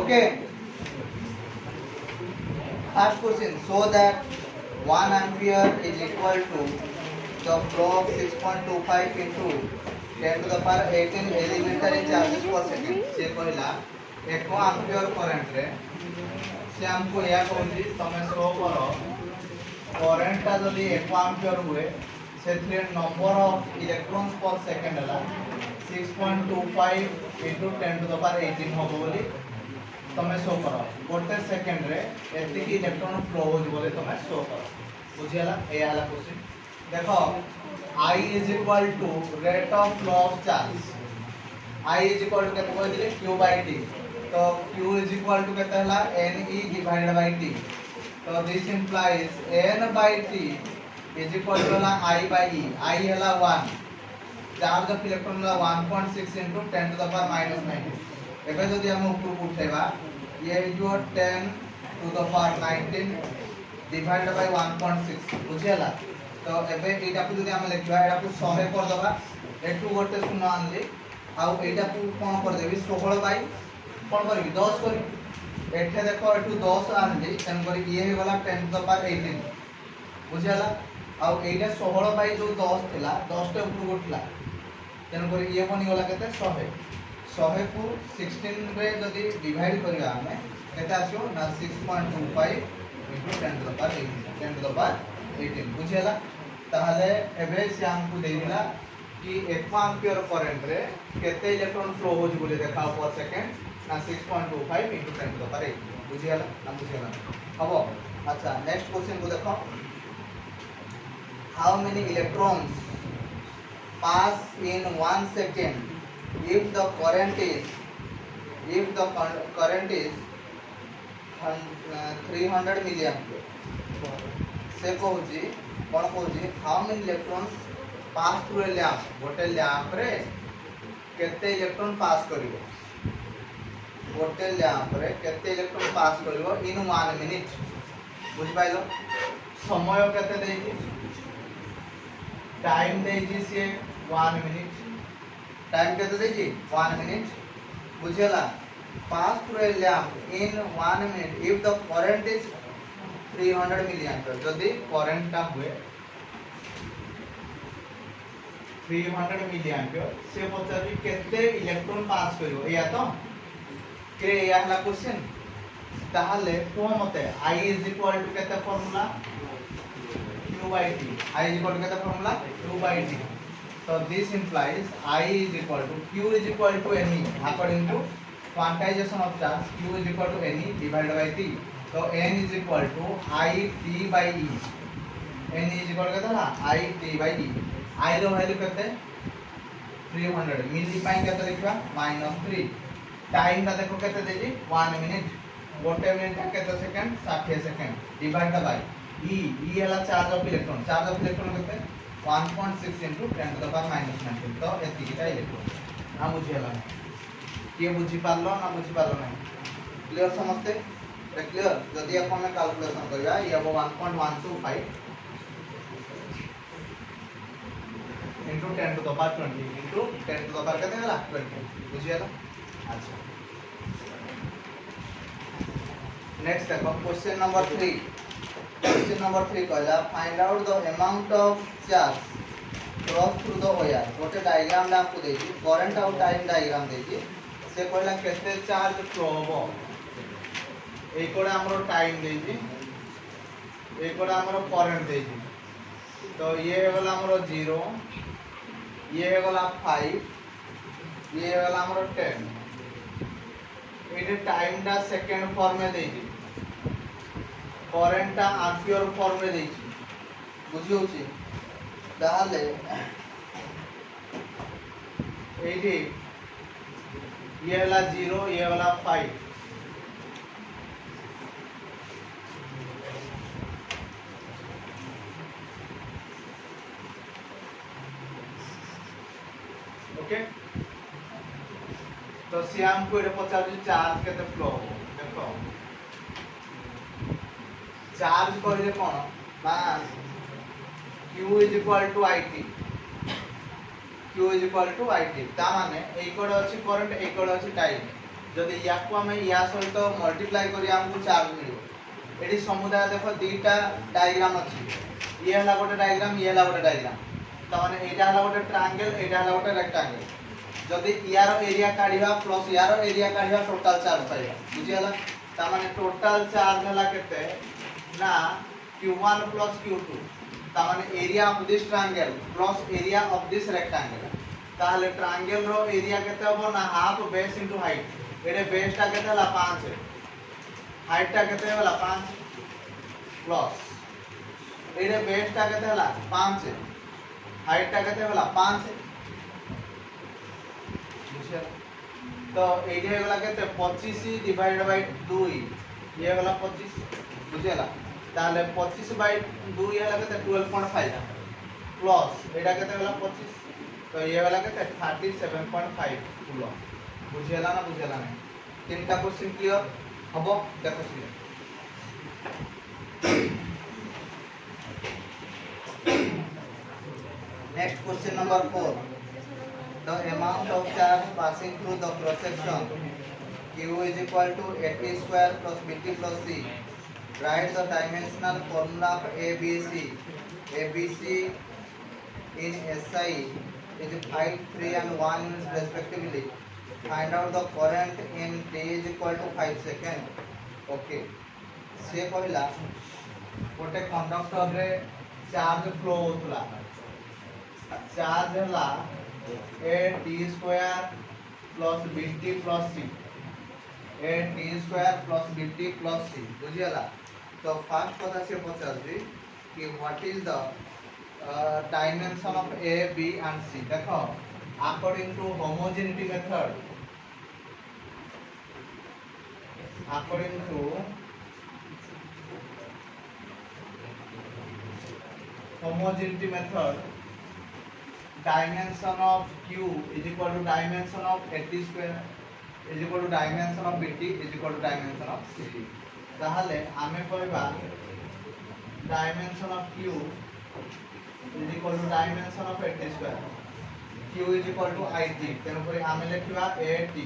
Okay first question show that 1 ampere is equal to the flow of 6.25 into 10 to the power 18 elementary charges per second से कहला 1 ampere current रे से हमको या कहूची तमे show करो करंट ता जदी 1 एम्पियर हुए सेथरे नंबर ऑफ इलेक्ट्रॉन्स पर सेकंड हला 6.25 into 10 to the power 18 होबो बोली तमे शो करो गोटे सेकंड रे एति की इलेक्ट्रॉन फ्लो हो बोले तमे शो करो बुझियाला ए हला क्वेश्चन देखो I is equal to rate of flow of charge I is equal to केते कोइ दिले q by t तो q is equal to केते हला n e divided by t तो this implies n by t is equal to हला I by e I हला 1 charge of electron हला 1.6 into 10 to the power minus 19 एबे जदि हम ऊपर उठेबा ये जो 10 to the power 19 divided by 1.6 बुझियाला तो एबे एटा को जदि हम लिखबा एटा को 100 कर दबा एटू गोटे शून्य आनली आ एटा को कोन कर देबी 16 बाई कोन करबी 10 करबी एठे देखो एटू 10 आनली तन कर ये वाला 10 to the power 18 बुझियाला uh Etah 16 by जो 10 थिला 10 टे ऊपर उठला तन कर ये बनी गला केते 100 100 को 16 रे जदि डिवाइड करिया हमें केते आछो ना 6.25 into 10 to the power 18 10 to the power 18 बुझियाला ताहले एबे से हमको देइला कि 1 एम्पियर करंट रे केते इलेक्ट्रॉन फ्लो हो जी बोले देखाओ पर सेकंड ना 6.25 into 10 to the power 18 बुझियाला ना बुझियाला हबो अच्छा नेक्स्ट क्वेश्चन को देखो how many electrons pass in 1 second if the current is 300 milliampere से कहूची कोन कहूची how many electrons pass through a lamp गोटे लैंप रे केते इलेक्ट्रॉन पास करिवो गोटे लैंप रे केते इलेक्ट्रॉन पास करिवो इन 1 मिनिट बुझ पाइलो समय केते देइची टाइम देइची से 1 मिनिट टाइम केते देइची 1 मिनिट बुझेला pass through a lamp in 1 minute if the current is 300 milliampere जदि करंट ता हुए 300 milliampere से पचारी केते इलेक्ट्रॉन पास करिवो या तो के या हला क्वेश्चन ताहले को मते I is equal to केते formula q by t I is equal to केते formula q by t so this implies I is equal to q is equal to ne according to quantization of charge q is equal to ne divided by t so n is equal to I t by e n is equal to केते I t by e I रो value केते 300 मिली पाई केते लिखबा -3 time दा देखो केते देजी 1 minute गोटे minute केते second 60 second divide by e हला चार्ज ऑफ इलेक्ट्रॉन केते 1.6 into 10 to the power minus 19 तो एति किटा इलेक्ट्रॉन ना बुझियला के बुझी पारलो ना बुझी पारलो नहीं क्लियर समझते क्लियर जदि आप हमें कैलकुलेशन करबा ये 1.125 into 10 to the power 20 into 10 to the power केते हला 20 बुझियला अच्छा नेक्स्ट देखो क्वेश्चन नंबर 3 क्वेश्चन नंबर 3 कहला find out the amount of charge cross through the wire गोटे डायग्राम ला आपको देजी करंट आउट टाइम डायग्राम देजी से कहला केते चार्ज फ्लो होबो ए कोडा हमरो टाइम देजी ए कोडा हमरो करंट देजी तो ये वाला हमरो 0 ये वाला 5 ये वाला हमरो 10 एटे टाइम दा सेकंड फॉर्म में देजी करंट ता एम्पियर फॉर्म में देजी बुझियो छी ताले एटी ये वाला 0 ये वाला 5 ओके तो श्याम को एटा पचार चार्ज केते फ्लो हो देखो चार्ज करिले कोन ना q is equal to it q is equal to it ता माने ए कोड अछि करंट ए कोड अछि टाइम जदि या को हम या सहित मल्टीप्लाई करी हमको चार्ज मिलियो एडी समुदाय देखो दुईटा डायग्राम अछि ये हला गोटे डायग्राम ये हला गोटे डायग्राम त माने एटा हला गोटे ट्रायंगल एटा हला गोटे रेक्टेंगल जदि यार एरिया काढिबा प्लस यार एरिया काढिबा टोटल चार्ज पाइबा बुझियाला त माने टोटल चार्ज हला केते ना q1 plus q2 त माने area of this triangle plus area of this rectangle ताहले ट्रायंगल रो एरिया केते होबो ना हाफ बेस इनटू हाइट एडे बेस टा केते हला 5 है हाइट टा केते होला 5 प्लस एडे बेस टा केते होला 5 है हाइट टा केते होला 5 है बुझिया तो एडी हे गला केते 25 डिवाइड बाय 2 ये वाला 25 बुझियाला ताले 25 बाय 2 ये वाला केते 12.5 प्लस एडा केते होला 25 तो ये वाला केते 37.5 कूलम बुझियाला ना बुझियाला नहीं तीनटा क्वेश्चन क्लियर हबो देखो सुन next question number 4 the amount of charge passing through the cross section q is equal to 80 square plus bt plus c write the dimensional formula of abc in SI is 5 3 and 1 respectively find out the current in t is equal to 5 second okay से कहला गोटे conductor रे charge flow होतला charge हला a t square plus bt plus c a t square plus bt plus c बुझियाला तो first कथा से पचारबी कि what is the dimension of a b and c देखो according to homogeneity method according to homogeneity method dimension of q is equal to dimension of 80 square is equal to dimension of bt is equal to dimension of ct ताहले आमे कहबा dimension of q is equal to dimension of 80 square q is equal to it तेनो परे आमे लिखिबा at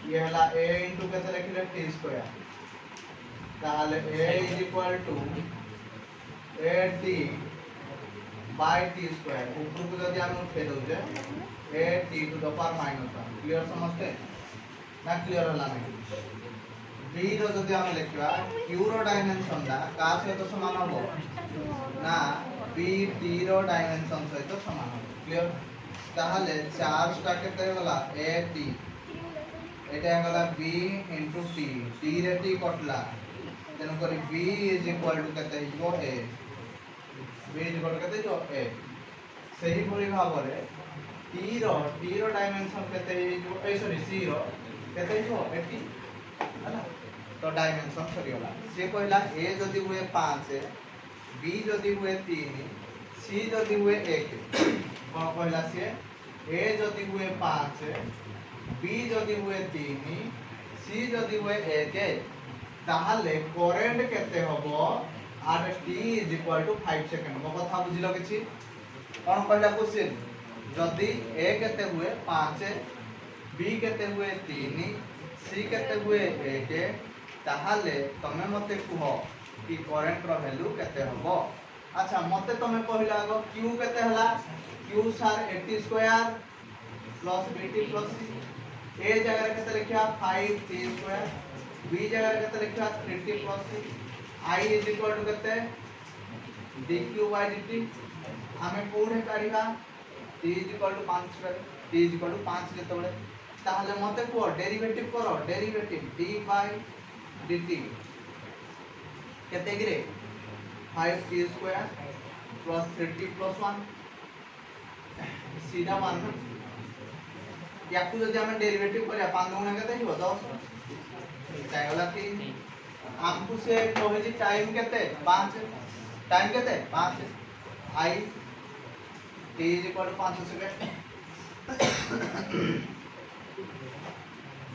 ये हला a into केते लिखिले t square ताहले a is equal to at by t square ऊपर को जदी हम उठे दोजे a t to the power minus 1 clear समझते ना क्लियर होला नहीं b रो जदी हम लिखवा q रो डायमेंशन दा का से तो समान हो ना b t रो डायमेंशन से तो समान हो क्लियर ताहले चार्ज ता केते होला a t एटा होला b into t t रे t कटला तेनो करी b is equal to केते हो a b is equal to केते जो a सही भली भाबरे t रो डायमेंशन केते जो ए सॉरी c रो केते हो 80 हला तो डायमेंशन सरी होला से कहला a जदी हुए 5 b जदी हुए 3 c जदी हुए 1 कोन कहला से a जदी हुए 5 b जदी हुए 3 c जदी हुए 1 ताहले करंट केते होबो आर t is equal to 5 second मो कथा बुझिलो किछि कोन कहला क्वेश्चन जदी a केते हुए 5 b केते हुए 3 c केते हुए 1 ताहले तमे मते कुहो कि करंट रो वैल्यू केते होबो अच्छा मते तमे कहला आगो q केते हला q सार 80 square plus bt plus c a जगह केते लिखिया 5 t स्क्वायर b जगह केते लिखिया 30 plus c I is equal to केते dq by dt हमें कोडे काढिबा t is equal to 5 square t is equal to 5 जेतबेले ताहले मते को डेरिवेटिव करो डेरिवेटिव d by dt केते गिरे 5 t स्क्वायर प्लस 30 प्लस 1 सीधा मान याकू जदि हम डेरिवेटिव करिया 5 गुणा केते हिबो 10 चाइला 3 हमकु से कहे जी टाइम केते 5 टाइम केते 5 i t is equal to 5 second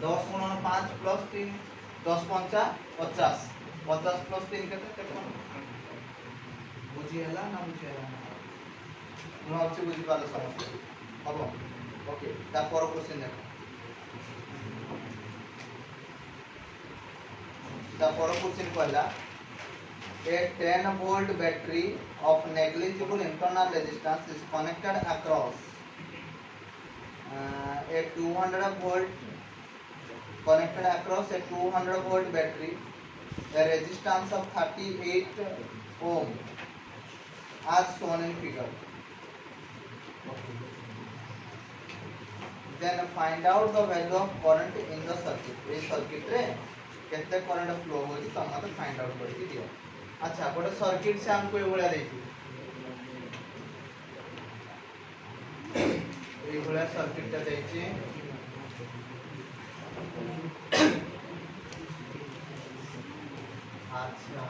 10 गुणन 5 प्लस 3 10 पंचा 50 50 प्लस 3 केते बुझी हला ना बुझी हला ମୁଁ ଅଛି ବୁଝି ପାରଲ ସମସ୍ତେ ହବ ओके ତା पर क्वेश्चन देखो पर क्वेश्चन कहला a 10 volt battery of negligible internal resistance is connected across a 200 volt connected across a 200 volt battery, a resistance of 38 ohm as shown in figure. Then find out the value of current in the circuit. ये circuit रे कितने current flow होगी तो हमारे find out करके दिया. अच्छा गोटे सर्किट से हमको ये बोला देखिए ये बोला सर्किट टा देखिए अच्छा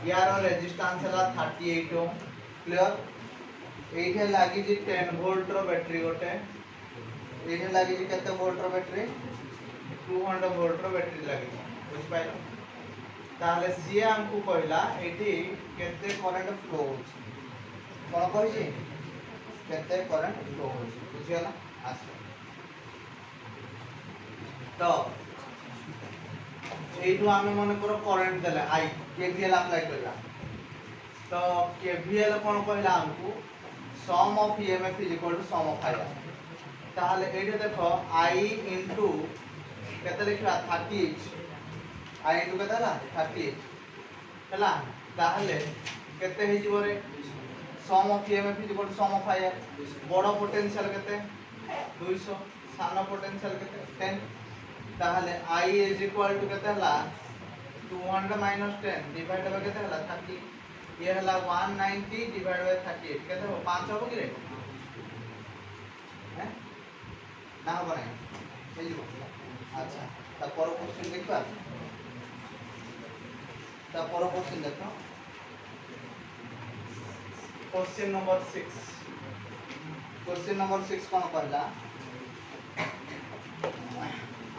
यार रेजिस्टेंस है 38 ओम क्लियर एठे लागी जी 10 वोल्ट रो बैटरी गोटे एठे लागी जी केते वोल्ट रो बैटरी 200 वोल्ट रो बैटरी लागी बुझ पाइलो ताले सी हमको कहला एठी केते करंट फ्लो होची कोन कहजी केते करंट फ्लो होची बुझियला आस तो एठू आमे मन करो करंट देले आई केवीएल अप्लाई करला तो केवीएल कोन कहला हमको sum of EMF is equal to sum of I ताले एठे देखो आई इनटू केते लिखला 30 आई इनटू केते ला 30 हला ताले केते हे जीवरे sum of EMF is equal to sum of I बड़ पोटेंशियल केते 200 सानो पोटेंशियल केते 10 ताले आई इज इक्वल टू केते ला 200 माइनस 10 डिवाइड बाय केते हला 30 ये हला 190 डिवाइड बाय 38 केते हो 5 हो कि रे हैं ना हो नहीं हे जीव अच्छा ता पर क्वेश्चन देखबा ता पर क्वेश्चन देखो क्वेश्चन नंबर 6 क्वेश्चन नंबर 6 कोन कहला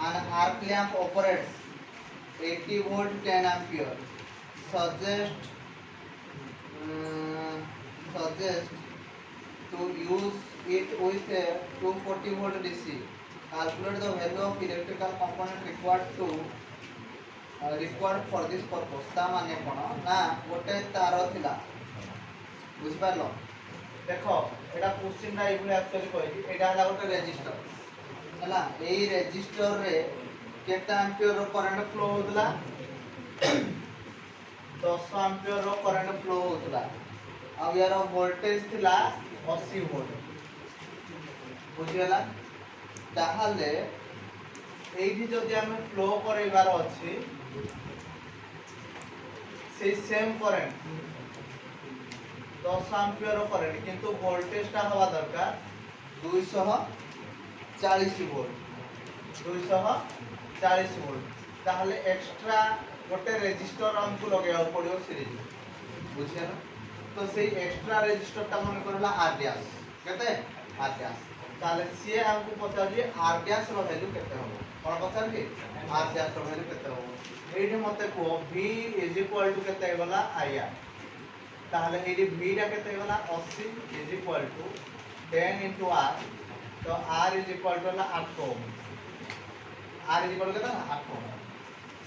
an arc lamp operates 80 volt 10 ampere suggest to use it with a 240 volt DC. Calculate the value of electrical component required for this purpose. ता माने कोन ना गोटे तार थिला बुझ पारलो देखो एटा क्वेश्चन रा इबले एक्चुअली कहि एटा हला गोटे रेजिस्टर हला एई रेजिस्टर रे केता एम्पियर रो करंट फ्लो होतला 10 एम्पियर रो करंट फ्लो होतला अब यार वोल्टेज थिला 80 वोल्ट बुझियला ताहाले एठी जदि हम फ्लो करैबार अछि से सेम करंट 10 एम्पियर रो करंट किंतु वोल्टेज ता हवा दरकार 240 वोल्ट 240 वोल्ट ताहले एक्स्ट्रा गोटे रेजिस्टर हमको लगाया पड़ो सीरीज बुझिया तो से एक्स्ट्रा रेजिस्टर ता मन करला आर डैश केते आर डैश ताहले सी हमको पता जे आर डैश रो वैल्यू केते हो कोन पता कि आर डैश रो वैल्यू केते हो एठी मते को v इज इक्वल टू केते गला आर ताहले एठी v रा केते गला 80 is equal to 10 into r तो r is equal to 8 ohm r is equal केता 8 ओम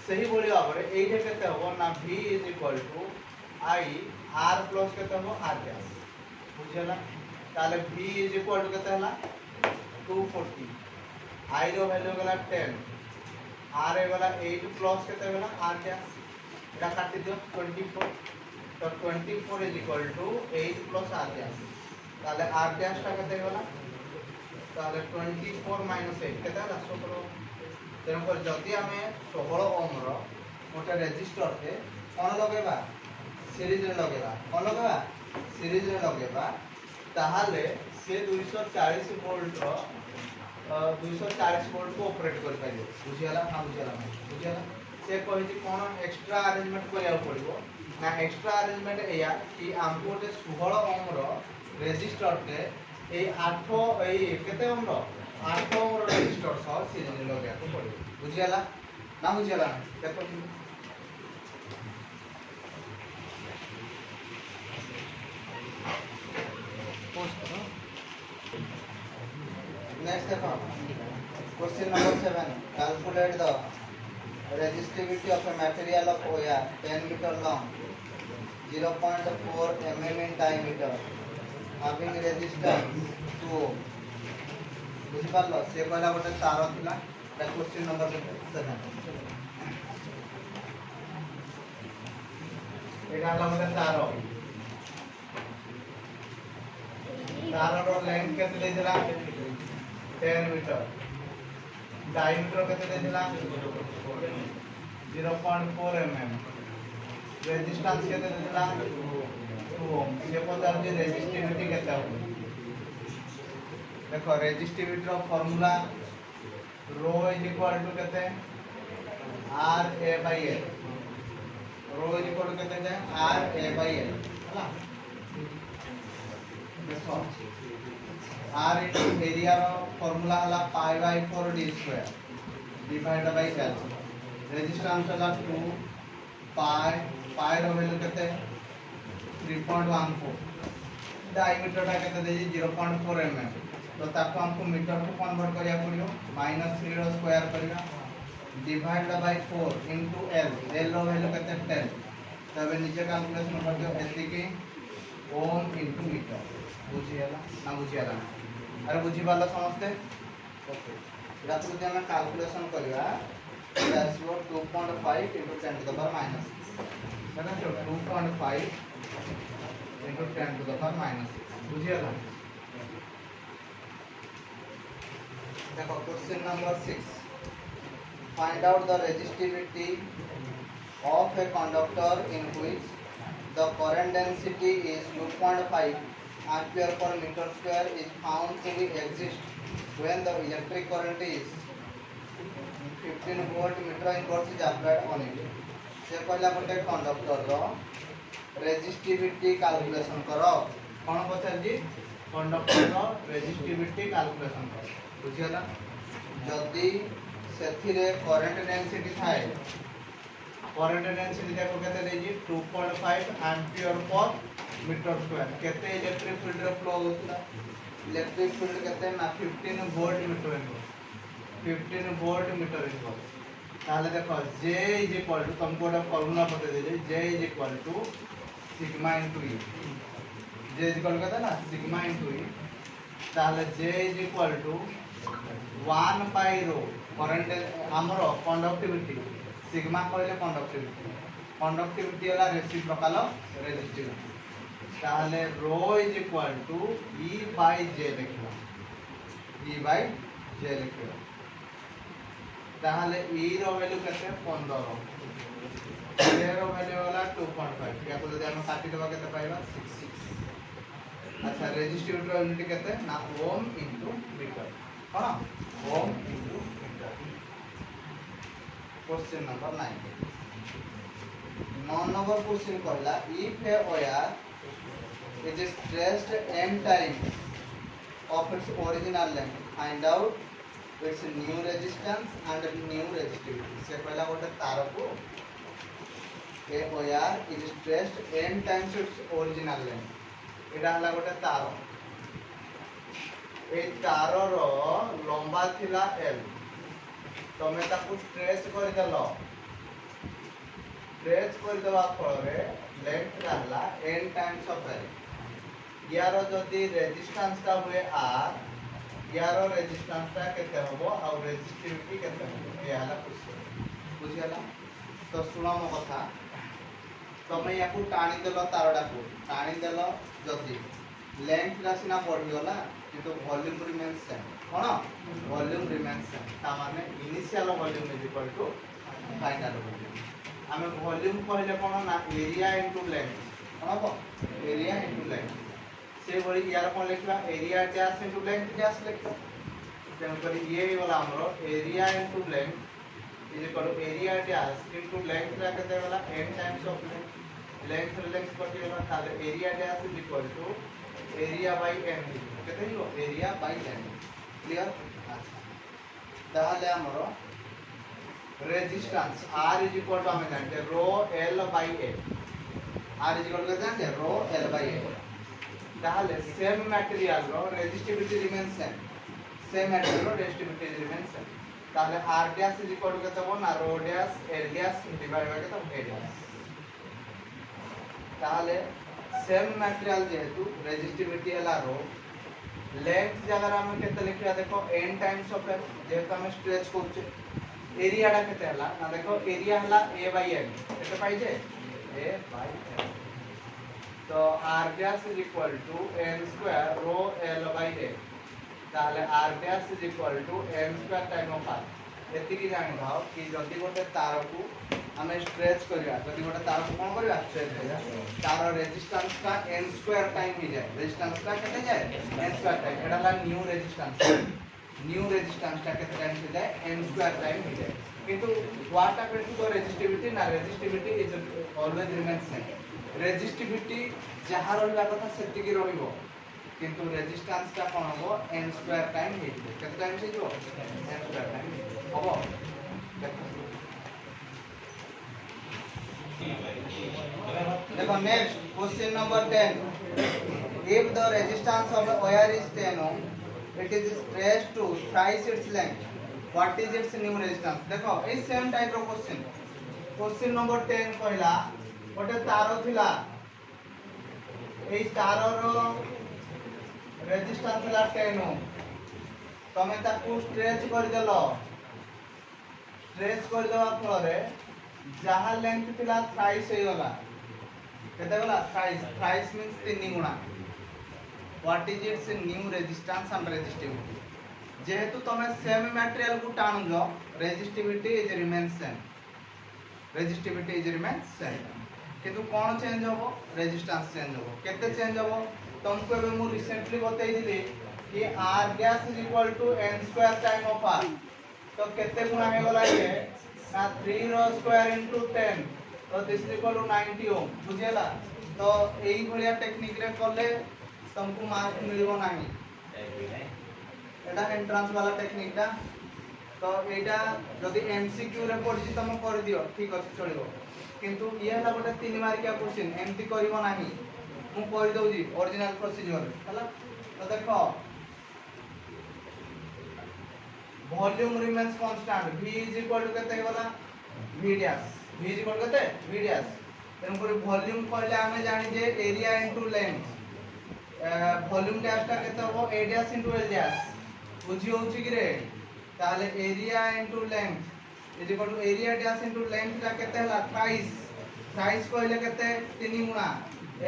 सही बोली भाबरे एठे केते हो ना v is equal to i r plus केते हो r डैश बुझला ताले v इज इक्वल टू केते हला 240 i रो वैल्यू गला 10 r ए गला 8 प्लस केते गला r डैश एटा काटि दियो 24 तो 24 is equal to 8 plus r dash ताले r डैश ता केते गला ताले 24 माइनस 8 केते हला 16 तेन पर जदि हमें 16 ओम रो गोटे रेजिस्टर के कोन लगेबा सीरीज रे लगेबा कोन लगेबा सीरीज रे लगेबा ताहाले से 240 वोल्ट रो 240 वोल्ट को ऑपरेट कर पाइबो बुझियाला ना बुझियाला से कहि जे कोन एक्स्ट्रा अरेंजमेंट करिया पड़िबो ना एक्स्ट्रा अरेंजमेंट एया कि हमको जे 16 ओम रो रेजिस्टर के ए 8 ए केते ओम रो 8 ओम रो रेजिस्टर सह सीरीज लगाया को पड़े बुझियाला ना बुझियाला देखो नेक्स्ट देखो question number 7 calculate the resistivity of a material of wire 10 meter long, 0.4 mm in diameter, having resistance 2 ohm. ବୁଝିପାରିଲ ସେ କହିଲା ଗୋଟେ ତାର ଥିଲା ତା କ୍ୱେଶ୍ଚିନ୍ ନମ୍ବର କେତେ 7 ଏଇଟା ହେଲା ଗୋଟେ ତାରର ଲେନ୍ଥ କେତେ ଦେଇଥିଲା 10 ମିଟର डायमीटर केते देथिला 0.4 mm रेजिस्टेंस केते देथिला 2 ओम से पता जे रेजिस्टिविटी केते हो देखो रेजिस्टिविटी रो formula rho is equal to केते r a by l rho is equal to केते है r a by l हला देखो r into area रो फार्मूला हला pi by 4 d square divided by l resistance हला 2 pi रो value केते 3.14 diameter टा केते देजी 0.4 mm तो ताको हमको मीटर को कन्वर्ट करिया पड़ियो -3 रो स्क्वायर करिया divided by 4 into l l रो वैल्यू केते 10 तबे नीचे कैलकुलेशन कर दियो एति की ओम into मीटर बुझियाला ना बुझियाला अरे बुझी पाला समझते ओके एटा तो जदी हम कैलकुलेशन करिया that's 2.5 into 10 to the power minus 6 है ना जो 2.5 into 10 to the power minus 6 बुझियाला देखो question number 6 find out the resistivity of a conductor in which the current density is 2.5 ampere per meter square is found to be exist when the electric current is 15 volt meter inverse is applied on it से पहला गोटे conductor रो resistivity calculation करो कोन पछर जी conductor रो resistivity calculation करो बुझियला जदी सेथिरे current density थाए current density देखो केते देजी 2.5 ampere per metre square केते इलेक्ट्रिक फील्ड रे फ्लो होतला इलेक्ट्रिक फील्ड केते ना 15 volt meter inverse 15 volt meter inverse ताले देखो J इज इक्वल टू तुमको एक फार्मूला बता दे J is equal to sigma into E J is equal कहता ना सिग्मा इनटू E ताले J is equal to 1 by rho current हमरो कंडक्टिविटी सिग्मा कहले कंडक्टिविटी वाला रेसिप्रोकल रेजिस्टिविटी ताले rho is equal to E by J लिखला E by J लिखला ताले E रो वैल्यू केते 15 J रो वैल्यू वाला 2.5 या तो जदी हम काटी देबा केते पाइबा 66 अच्छा रेजिस्टिविटी रो यूनिट केते ना ओम इनटू मीटर कोन ohm into metre question number 9 9 number question कहला if a wire it is stretched n times of its original length find out its new resistance and new resistivity से पहला गोटे तार को a wire is stretched n times its original length एटा हला गोटे तार ए तार रो लंबा थिला l तमे ताकू स्ट्रेच कर देलो स्ट्रेच कर देबा फल रे लेंथ रहला n टाइम्स ऑफ l यार जदी रेजिस्टेंस ता हुए r यार रेजिस्टेंस ता केते होबो और रेजिस्टिविटी केते होबो ए हला क्वेश्चन बुझियाला तो सुनो मो कथा तमे याकू टाणी देलो तारडा को टाणी देलो जदी लेंथ रासिना बढ़ी गला किंतु वॉल्यूम रिमेन्स सेम कोन वॉल्यूम रिमेन्स सेम ता माने initial volume is equal to final volume हमें वॉल्यूम कहले कोन ना एरिया इनटू लेंथ कोन हो एरिया इनटू लेंथ से बड़ी यार कोन लिखला area dash into length dash लिखला तेन करी ये वाला हमरो area into length is equal to area dash into length रा केते वाला n times of length length कटी वाला ताले area dash is equal to area by n केते हो एरिया बाय n क्लियर अच्छा ताले हमरो resistance R is equal to हमें जानते रो L by A R is equal to जानते रो L बाय A ताले सेम मटेरियल रो रेजिस्टिविटी रिमेन्स सेम मटेरियल रो रेजिस्टिविटी रिमेन्स सेम তাহলে r dash is equal to কত হবে না rho dash l dash divide by কত a ড্যাশ। তাহলে সেম ম্যাটেরিয়াল যেহেতু রেজিস্টিভিটি হলা রো लेंथ जगह हम केते लिखिया देखो n टाइम्स ऑफ l जेहेतु हम स्ट्रेच करछे एरिया टा केते हला ना देखो एरिया हला a बाय n केते पाई जे a बाय n तो r dash is equal to n square rho l by a ताले r dash is equal to n square time of r एति की जानि भाव कि जदी गोटे तार को हमें स्ट्रेच करिया जदी गोटे तार को कोन करिया स्ट्रेच करिया तार रेजिस्टेंस का n स्क्वायर टाइम ही जाए रेजिस्टेंस का केते जाए n स्क्वायर टाइम एडा ला न्यू रेजिस्टेंस टा केते टाइम हो जाए n स्क्वायर टाइम हो जाए किंतु व्हाट हैपेंस टू रेजिस्टिविटी ना resistivity is always remains same resistivity जहा रहला कथा सेति की रहिबो किंतु रेजिस्टेंस का कोन हो n स्क्वायर टाइम हे केते टाइम से जो n स्क्वायर टाइम हबो देखो next question number 10 if the resistance of the wire is 10 ohm it is stretched to thrice its length what is its new resistance देखो ए same type रो question number 10 कहला गोटे तार थिला ए तार रो रेजिस्टेंस हला 10 ओम तमे ताकू स्ट्रेच कर देलो स्ट्रेच कर देवा फलरे जहा लेंथ थिला थ्राइस हे गला केते गला थ्राइस मींस 3 गुणा what is it's new resistance and resistivity जेहेतु तमे सेम मटेरियल को टाणुजो रेजिस्टिविटी इज रिमेन्स सेम किंतु कोन चेंज होबो रेजिस्टेंस चेंज होबो केते चेंज होबो तुमको एबे मु रिसेंटली बतई दिली कि r dash is equal to n square time of r तो केते गुणा हे गला ये ना 3 रो स्क्वायर इनटू 10 तो दिस इज इक्वल टू 90 ओम बुझेला तो एई भलिया टेक्निक रे करले तुमको मार्क मिलिबो नाही एटा एंट्रेंस वाला टेक्निक टा तो एटा जदी एमसीक्यू रे पढि तुम कर दियो ठीक अछि चलिबो किंतु ये हला गोटे 3 मार्किया क्वेश्चन एमती करिवो नाही मु कहि दउजी ओरिजिनल प्रोसीजर हला तो देखो volume remains constant v is equal to केते होला v dash v is equal केते v डैश तेन पर वॉल्यूम कहले हमें जानि जे area into length volume dash टा केते हो a dash into l dash बुझी होउची कि रे ताले area into length is equal to area dash into length टा केते होला थ्राइस कहले केते 3 गुणा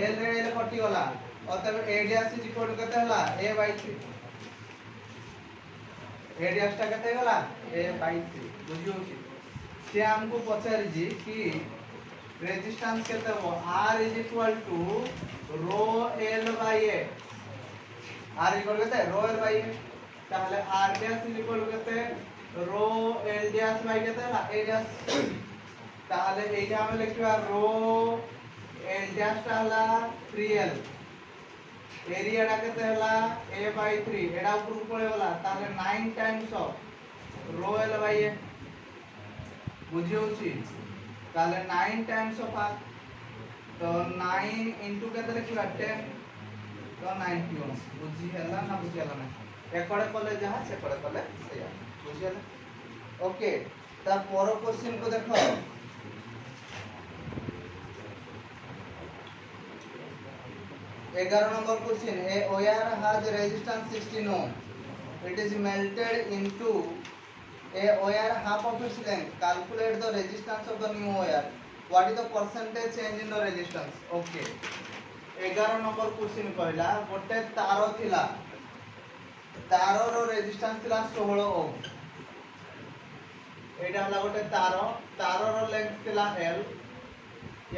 l रे l कटि होला अतः a dash is equal to केते होला a बाय 3 a डैश टा केते होला a बाय 3 बुझी होउची से हमको पचारि जी कि रेजिस्टेंस केते हो r is equal to rho l by a r equal केते रो l बाय a ताहले r डैश इज इक्वल केते रो l डैश बाय केते होला a डैश ताहले एटा हम लिखिबा रो l डैश टा होला 3l एरिया टा केते होला a बाय 3 एडा ऊपर पळे होला ताहले 9 times of rho l by a बुझी होची ताहले 9 टाइम्स ऑफ r तो 9 इनटू केते लिखिबा 10 तो 90 ओम बुझी हला ना बुझी हला ना एकड़े कले जहा से कड़े कले सेया बुझी हला ओके तार पर क्वेश्चन को देखो 11 number question a wire has resistance 16 ohm it is melted into a wire half of its length calculate the resistance of the new wire what is the percentage change in the resistance okay 11 number question कहला गोटे तार थिला तार रो resistance थिला 16 ओम एटा हला गोटे तार रो length थिला l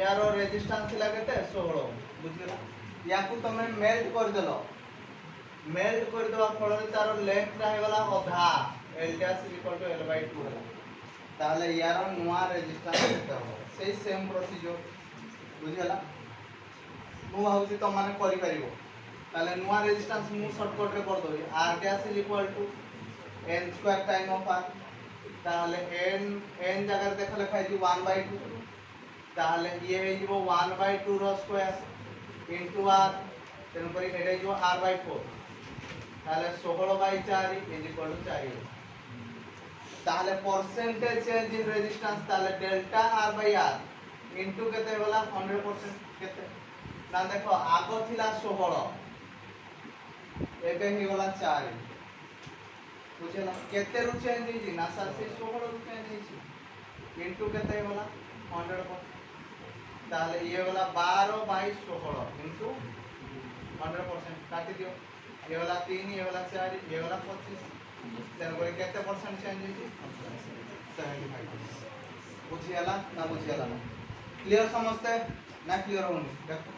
यारो रेजिस्टेंस थिला केते 16 ओम बुझिला याकू तमे मेल्ट कर देलो मेल्ट कर देवा फल तार लेंथ रह गला आधा l dash is equal to l by 2 होला ताले यार नुवा रेजिस्टेंस केते हो सेही सेम प्रोसीजर बुझिला मु भाउची त माने करि परिबो ताले नुवा रेजिस्टेंस मु शॉर्टकट रे कर दोई r dash is equal to n square time of r ताले n जगह देख लिखाई जी 1 बाय 2 ताले ये हे जीवो 1 बाय 2 रो स्क्वायर into r तेन परि एटा जो r by 4 ताले 16 by 4 is equal to 4 তাহলে परसेंटेज चेंज इन रेजिस्टेंस তাহলে delta R by R into केते होला 100% केते ना देखो आगो थिला 16 एबे ही होला 4 बुझला केते रु चेंज हिची ना सर से 16 रु चेंज हिची इनटू केते होला 100% তাহলে ये होला 12 बाय 16 इनटू 100% काटी दियो ये वाला 3 ये वाला 4 ये वाला 25 तेन को केते परसेंट चेंज हिची 75 बुझियाला ना बुझियाला क्लियर समझते ना क्लियर होनी देखो